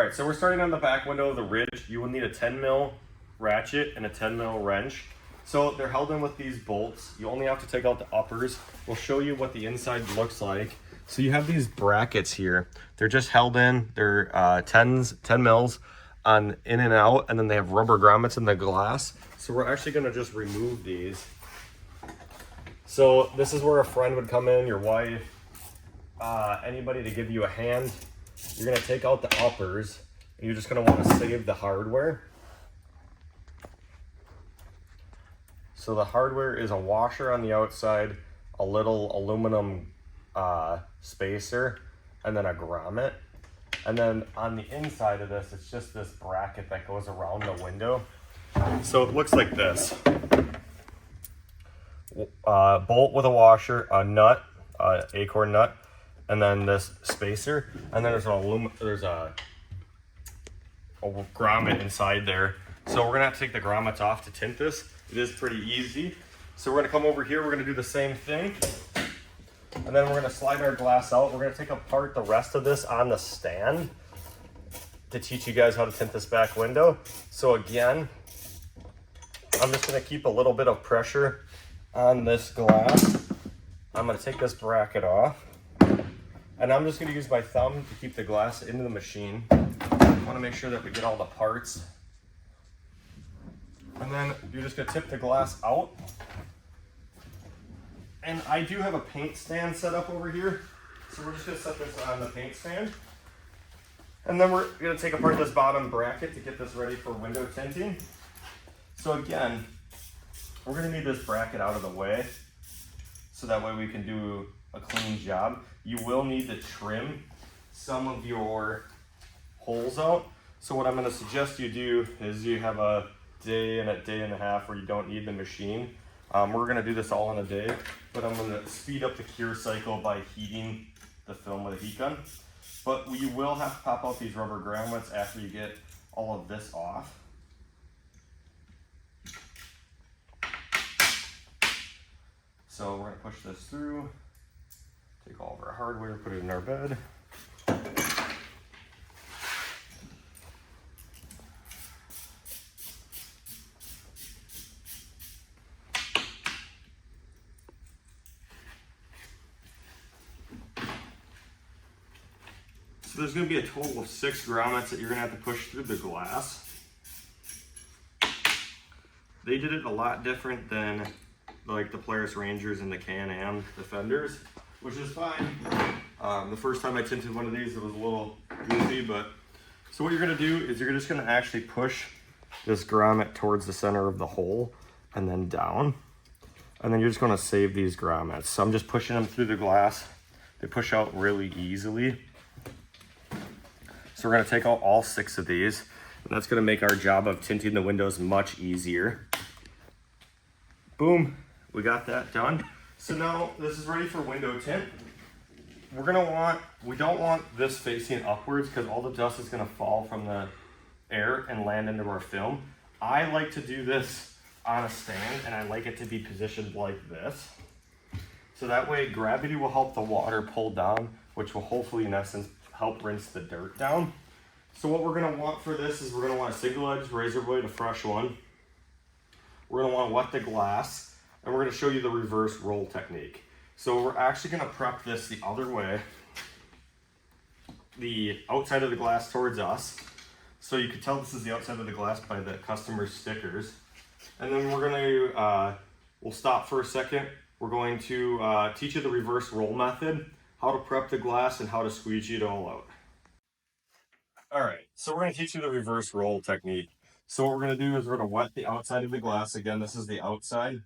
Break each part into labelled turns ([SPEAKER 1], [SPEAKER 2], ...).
[SPEAKER 1] Alright, so we're starting on the back window of the Ridge. You will need a 10 mil ratchet and a 10 mil wrench. So they're held in with these bolts. You only have to take out the uppers. We'll show you what the inside looks like. So you have these brackets here. They're just held in. They're 10 mils on in and out, and then they have rubber grommets in the glass. So we're actually going to just remove these. So this is where a friend would come in, your wife, anybody to give you a hand. You're going to take out the uppers, and you're just going to want to save the hardware. So the hardware is a washer on the outside, a little aluminum spacer, and then a grommet. And then on the inside of this, it's just this bracket that goes around the window. So it looks like this. Bolt with a washer, a nut, acorn nut, and then this spacer. And then there's a grommet inside there. So we're gonna have to take the grommets off to tint this. It is pretty easy. So we're gonna come over here, we're gonna do the same thing. And then we're gonna slide our glass out. We're gonna take apart the rest of this on the stand to teach you guys how to tint this back window. So again, I'm just gonna keep a little bit of pressure on this glass. I'm gonna take this bracket off, and I'm just gonna use my thumb to keep the glass into the machine. I wanna make sure that we get all the parts. And then you're just gonna tip the glass out. And I do have a paint stand set up over here. So we're just gonna set this on the paint stand. And then we're gonna take apart this bottom bracket to get this ready for window tinting. So again, we're gonna need this bracket out of the way so that way we can do a clean job. You will need to trim some of your holes out. So what I'm gonna suggest you do is you have a day and a half where you don't need the machine. We're gonna do this all in a day, but I'm gonna speed up the cure cycle by heating the film with a heat gun. But you will have to pop out these rubber grommets after you get all of this off. So we're gonna push this through, take all of our hardware, put it in our bed. So there's going to be a total of 6 grommets that you're going to have to push through the glass. They did it a lot different than like the Polaris Rangers and the Can-Am Defenders, which is fine. The first time I tinted one of these, it was a little goofy, but so what you're going to do is you're just going to actually push this grommet towards the center of the hole and then down. And then you're just going to save these grommets. So I'm just pushing them through the glass. They push out really easily. So we're gonna take out all 6 of these, and that's gonna make our job of tinting the windows much easier. Boom, we got that done. So now this is ready for window tint. We don't want this facing upwards because all the dust is gonna fall from the air and land into our film. I like to do this on a stand, and I like it to be positioned like this. So that way gravity will help the water pull down, which will hopefully in essence help rinse the dirt down. So what we're gonna want for this is we're gonna want a single edge razor blade, a fresh one. We're gonna wanna wet the glass, and we're gonna show you the reverse roll technique. So we're actually gonna prep this the other way, the outside of the glass towards us. So you can tell this is the outside of the glass by the customer's stickers. And then we're gonna, we'll stop for a second. We're going to teach you the reverse roll method, how to prep the glass, and how to squeegee it all out. All right, so we're gonna teach you the reverse roll technique. So what we're gonna do is we're gonna wet the outside of the glass. Again, this is the outside.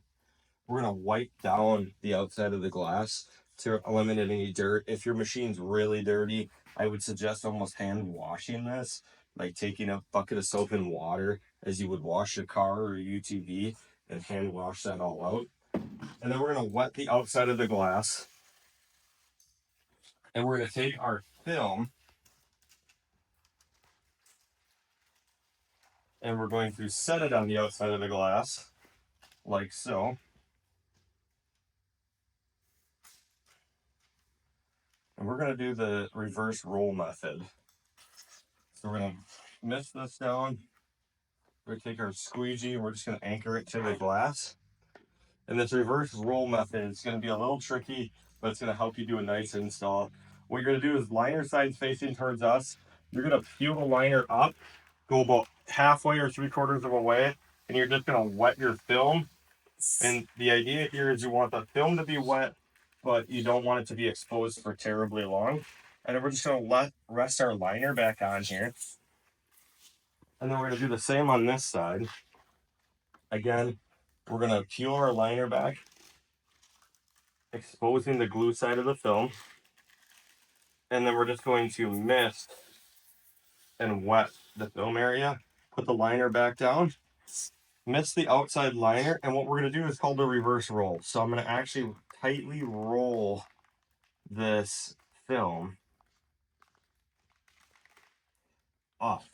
[SPEAKER 1] We're gonna wipe down the outside of the glass to eliminate any dirt. If your machine's really dirty, I would suggest almost hand washing this, like taking a bucket of soap and water as you would wash your car or your UTV, and hand wash that all out. And then we're gonna wet the outside of the glass. And we're gonna take our film and we're going to set it on the outside of the glass, like so. And we're gonna do the reverse roll method. So we're gonna mist this down. We're gonna take our squeegee and we're just gonna anchor it to the glass. And this reverse roll method is gonna be a little tricky, but it's gonna help you do a nice install. What you're gonna do is liner side facing towards us. You're gonna peel the liner up, go about halfway or 3/4 of a way, and you're just gonna wet your film. And the idea here is you want the film to be wet, but you don't want it to be exposed for terribly long. And then we're just gonna rest our liner back on here. And then we're gonna do the same on this side. Again, we're gonna peel our liner back, exposing the glue side of the film. And then we're just going to mist and wet the film area. Put the liner back down, mist the outside liner, and what we're gonna do is called a reverse roll. So I'm gonna actually tightly roll this film up.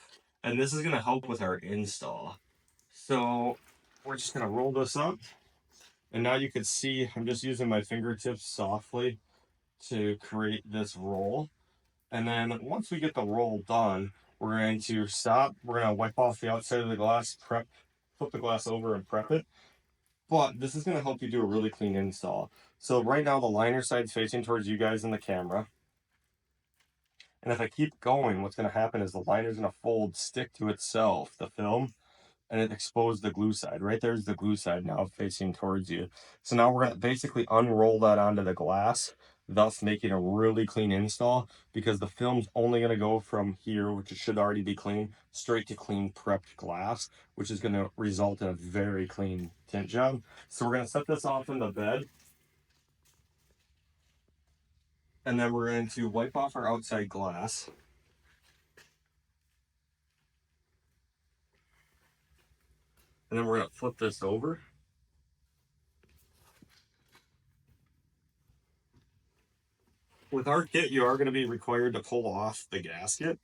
[SPEAKER 1] And this is gonna help with our install. So we're just gonna roll this up. And now you can see I'm just using my fingertips softly to create this roll. And then once we get the roll done, we're going to stop. We're going to wipe off the outside of the glass, flip the glass over and prep it. But this is going to help you do a really clean install. So right now the liner side's facing towards you guys in the camera. And if I keep going, what's going to happen is the liner's going to fold, stick to itself, the film, and it exposed the glue side. Right there's the glue side now facing towards you. So now we're going to basically unroll that onto the glass, thus making a really clean install, because the film's only going to go from here, which should already be clean, straight to clean prepped glass, which is going to result in a very clean tint job. So we're going to set this off in the bed. And then we're going to wipe off our outside glass. And then we're going to flip this over. With our kit, you are going to be required to pull off the gasket.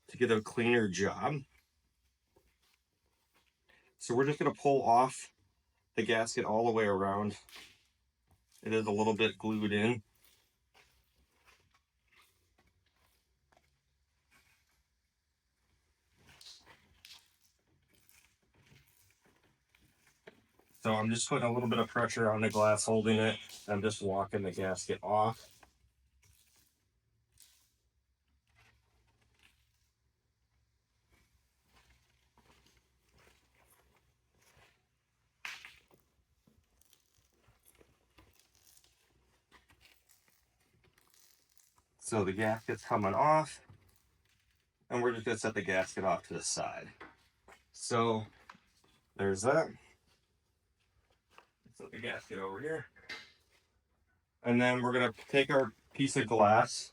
[SPEAKER 1] To get a cleaner job. So we're just going to pull off the gasket all the way around. It is a little bit glued in. So I'm just putting a little bit of pressure on the glass holding it. I'm just walking the gasket off. So the gasket's coming off, and we're just going to set the gasket off to the side. So there's that. Set the gasket over here. And then we're going to take our piece of glass.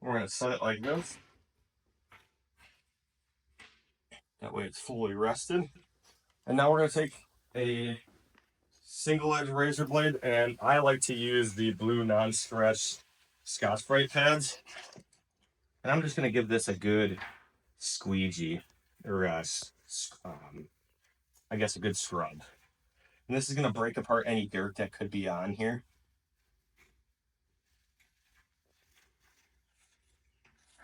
[SPEAKER 1] We're going to set it like this. That way it's fully rested. And now we're going to take a single edge razor blade, and I like to use the blue non-stretch Scotch-Brite pads. And I'm just going to give this a good squeegee, or I guess a good scrub. And this is going to break apart any dirt that could be on here.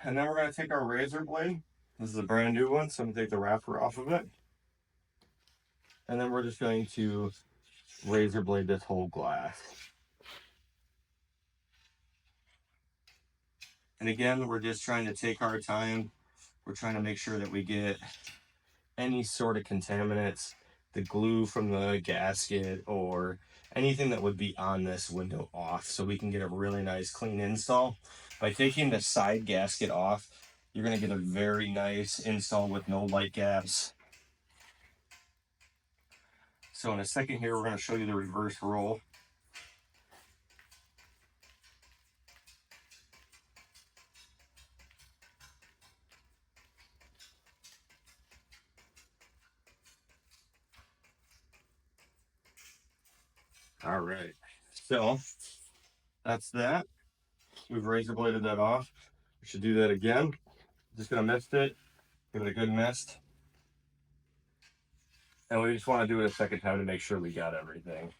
[SPEAKER 1] And then we're going to take our razor blade. This is a brand new one, so I'm going to take the wrapper off of it. And then we're just going to razor blade this whole glass. And again, we're just trying to take our time. We're trying to make sure that we get any sort of contaminants, the glue from the gasket, or anything that would be on this window off, so we can get a really nice clean install. By taking the side gasket off, you're going to get a very nice install with no light gaps. So in a second here, we're going to show you the reverse roll. All right, so that's that. We've razor bladed that off. We should do that again. Just gonna mist it, give it a good mist. And we just want to do it a second time to make sure we got everything.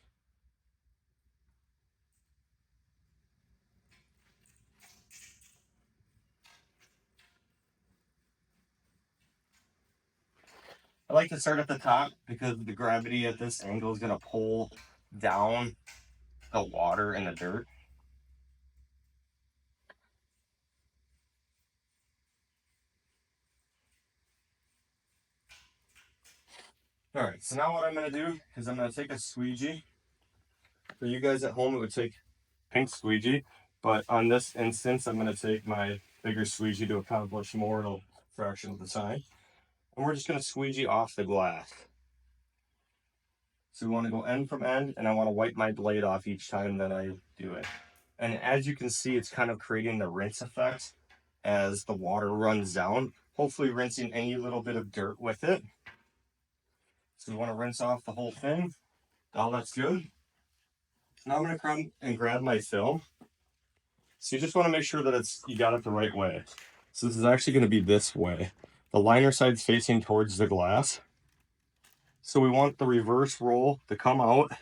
[SPEAKER 1] I like to start at the top because the gravity at this angle is going to pull down the water and the dirt. All right, so now what I'm going to do is I'm going to take a squeegee. For you guys at home, it would take pink squeegee, but on this instance, I'm going to take my bigger squeegee to accomplish more in a fraction of the time. And we're just going to squeegee off the glass. So we want to go end from end, and I want to wipe my blade off each time that I do it. And as you can see, it's kind of creating the rinse effect as the water runs down, hopefully rinsing any little bit of dirt with it. So we want to rinse off the whole thing. All that's good. Now I'm going to come and grab my film. So you just want to make sure that you got it the right way. So this is actually going to be this way. The liner side's facing towards the glass. So we want the reverse roll to come out.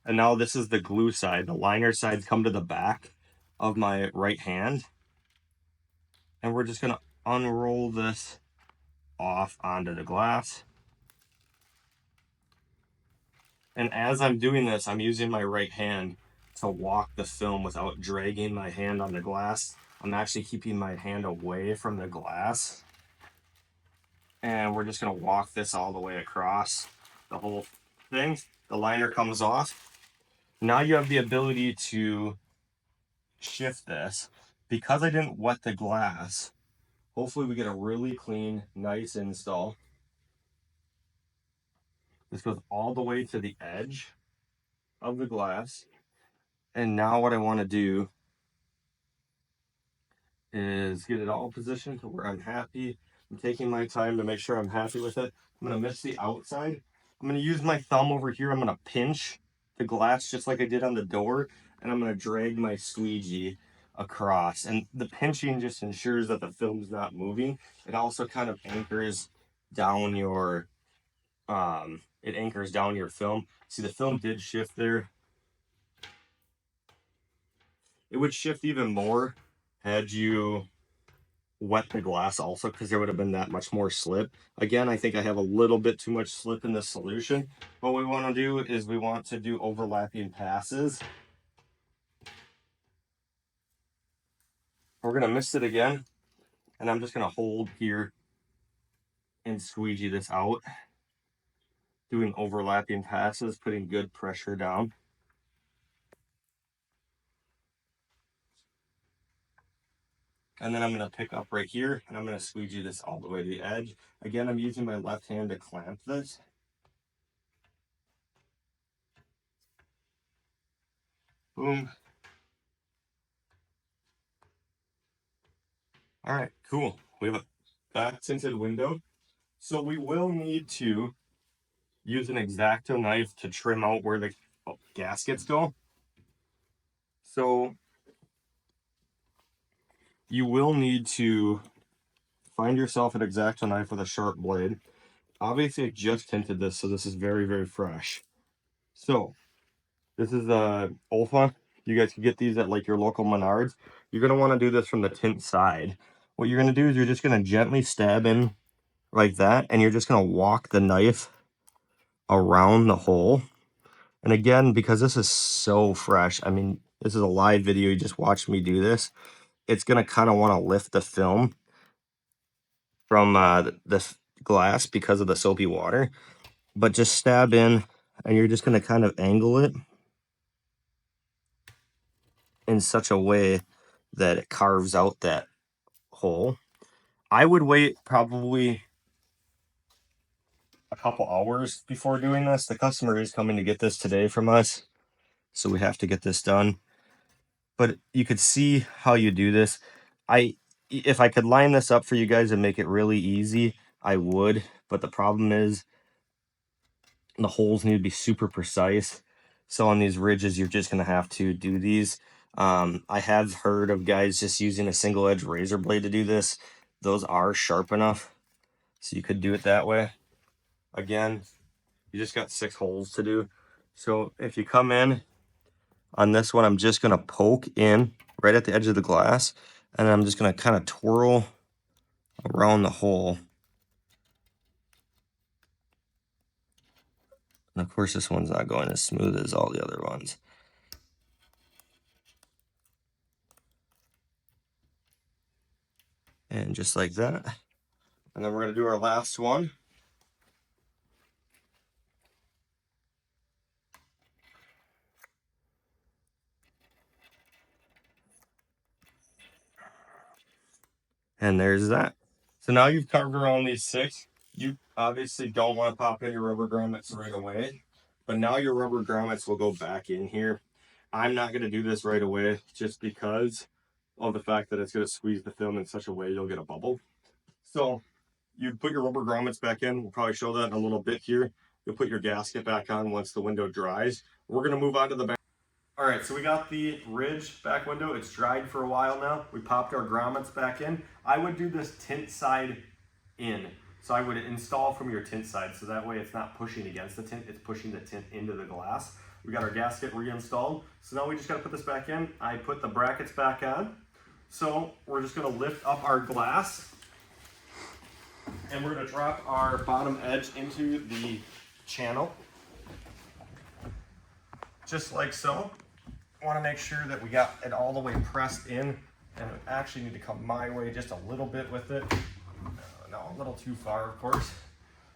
[SPEAKER 1] And now this is the glue side. The liner sides come to the back of my right hand. And we're just going to unroll this off onto the glass. And as I'm doing this, I'm using my right hand to walk the film without dragging my hand on the glass. I'm actually keeping my hand away from the glass. And we're just going to walk this all the way across the whole thing. The liner comes off. Now you have the ability to shift this. Because I didn't wet the glass, hopefully we get a really clean, nice install. This goes all the way to the edge of the glass. And now what I want to do is get it all positioned to where I'm happy. I'm taking my time to make sure I'm happy with it. I'm going to miss the outside. I'm going to use my thumb over here. I'm going to pinch the glass just like I did on the door. And I'm going to drag my squeegee across. And the pinching just ensures that the film's not moving. It also kind of anchors down your film. See, the film did shift there. It would shift even more had you wet the glass also, because there would have been that much more slip. Again, I think I have a little bit too much slip in this solution. What we want to do is we want to do overlapping passes. We're going to mist it again, and I'm just going to hold here and squeegee this out, doing overlapping passes, putting good pressure down. And then I'm going to pick up right here, and I'm going to squeegee this all the way to the edge. Again, I'm using my left hand to clamp this. Boom. All right, cool. We have a back tinted window. So we will need to use an X-Acto knife to trim out where the gaskets go. So you will need to find yourself an X-Acto knife with a sharp blade. Obviously, I just tinted this, so this is very, very fresh. So this is a Olfa. You guys can get these at like your local Menards. You're going to want to do this from the tint side. What you're going to do is you're just going to gently stab in like that, and you're just going to walk the knife around the hole. And again, because this is so fresh, I mean, this is a live video, you just watched me do this, it's going to kind of want to lift the film from this glass because of the soapy water. But just stab in, and you're just going to kind of angle it in such a way that it carves out that hole. I would wait probably a couple hours before doing this. The customer is coming to get this today from us, so we have to get this done. But you could see how you do this. If I could line this up for you guys and make it really easy, I would. But the problem is the holes need to be super precise. So on these ridges, you're just going to have to do these. I have heard of guys just using a single edge razor blade to do this. Those are sharp enough, so you could do it that way. Again, you just got 6 holes to do. So if you come in on this one, I'm just going to poke in right at the edge of the glass, and I'm just going to kind of twirl around the hole. And of course, this one's not going as smooth as all the other ones. And just like that. And then we're going to do our last one. And there's that. So now you've covered around these 6. You obviously don't want to pop in your rubber grommets right away, but now your rubber grommets will go back in here. I'm not going to do this right away just because of the fact that it's going to squeeze the film in such a way you'll get a bubble. So you put your rubber grommets back in. We'll probably show that in a little bit here. You'll put your gasket back on once the window dries. We're going to move on to the back. All right, so we got the Ridge back window. It's dried for a while now. We popped our grommets back in. I would do this tint side in. So I would install from your tint side, so that way it's not pushing against the tint, it's pushing the tint into the glass. We got our gasket reinstalled. So now we just gotta put this back in. I put the brackets back on. So we're just gonna lift up our glass and we're gonna drop our bottom edge into the channel. Just like so. I wanna make sure that we got it all the way pressed in, and it actually need to come my way just a little bit with it. No, a little too far, of course.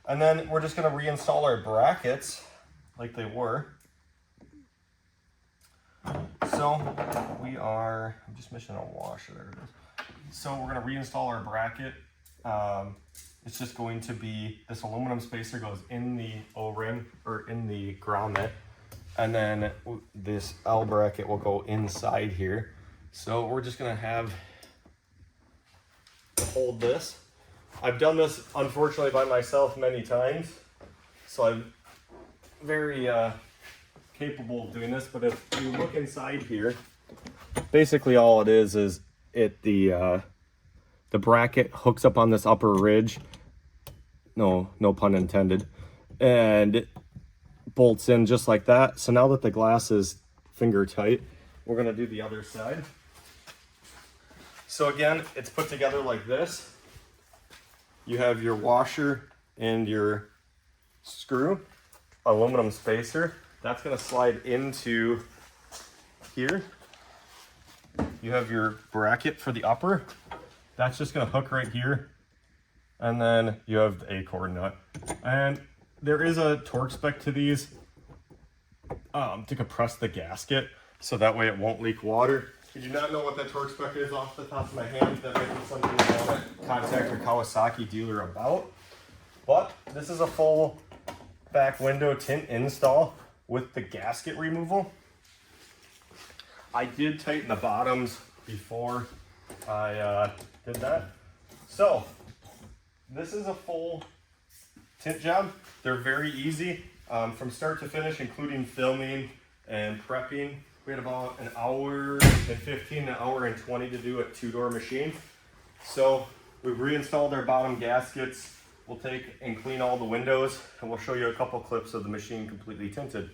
[SPEAKER 1] And then we're just gonna reinstall our brackets like they were. So I'm just missing a washer, there it is. So we're gonna reinstall our bracket. It's just going to be, this aluminum spacer goes in the O-ring, or in the grommet. And then this L bracket will go inside here. So we're just gonna hold this. I've done this, unfortunately, by myself many times. So I'm very capable of doing this, but if you look inside here, basically all it is the bracket hooks up on this upper ridge. No pun intended. And it bolts in just like that. So now that the glass is finger tight, we're gonna do the other side. So again, it's put together like this. You have your washer and your screw, aluminum spacer. That's gonna slide into here. You have your bracket for the upper. That's just gonna hook right here. And then you have the acorn nut. And there is a torque spec to these to compress the gasket, so that way it won't leak water. If you do not know what that torque spec is off the top of my hand, that might be something you want to contact your Kawasaki dealer about. But this is a full back window tint install with the gasket removal. I did tighten the bottoms before I did that. So this is a full tint job. They're very easy from start to finish, including filming and prepping. We had about an hour and 15, an hour and 20 to do at 2-door machine. So we've reinstalled our bottom gaskets. We'll take and clean all the windows, and we'll show you a couple clips of the machine completely tinted.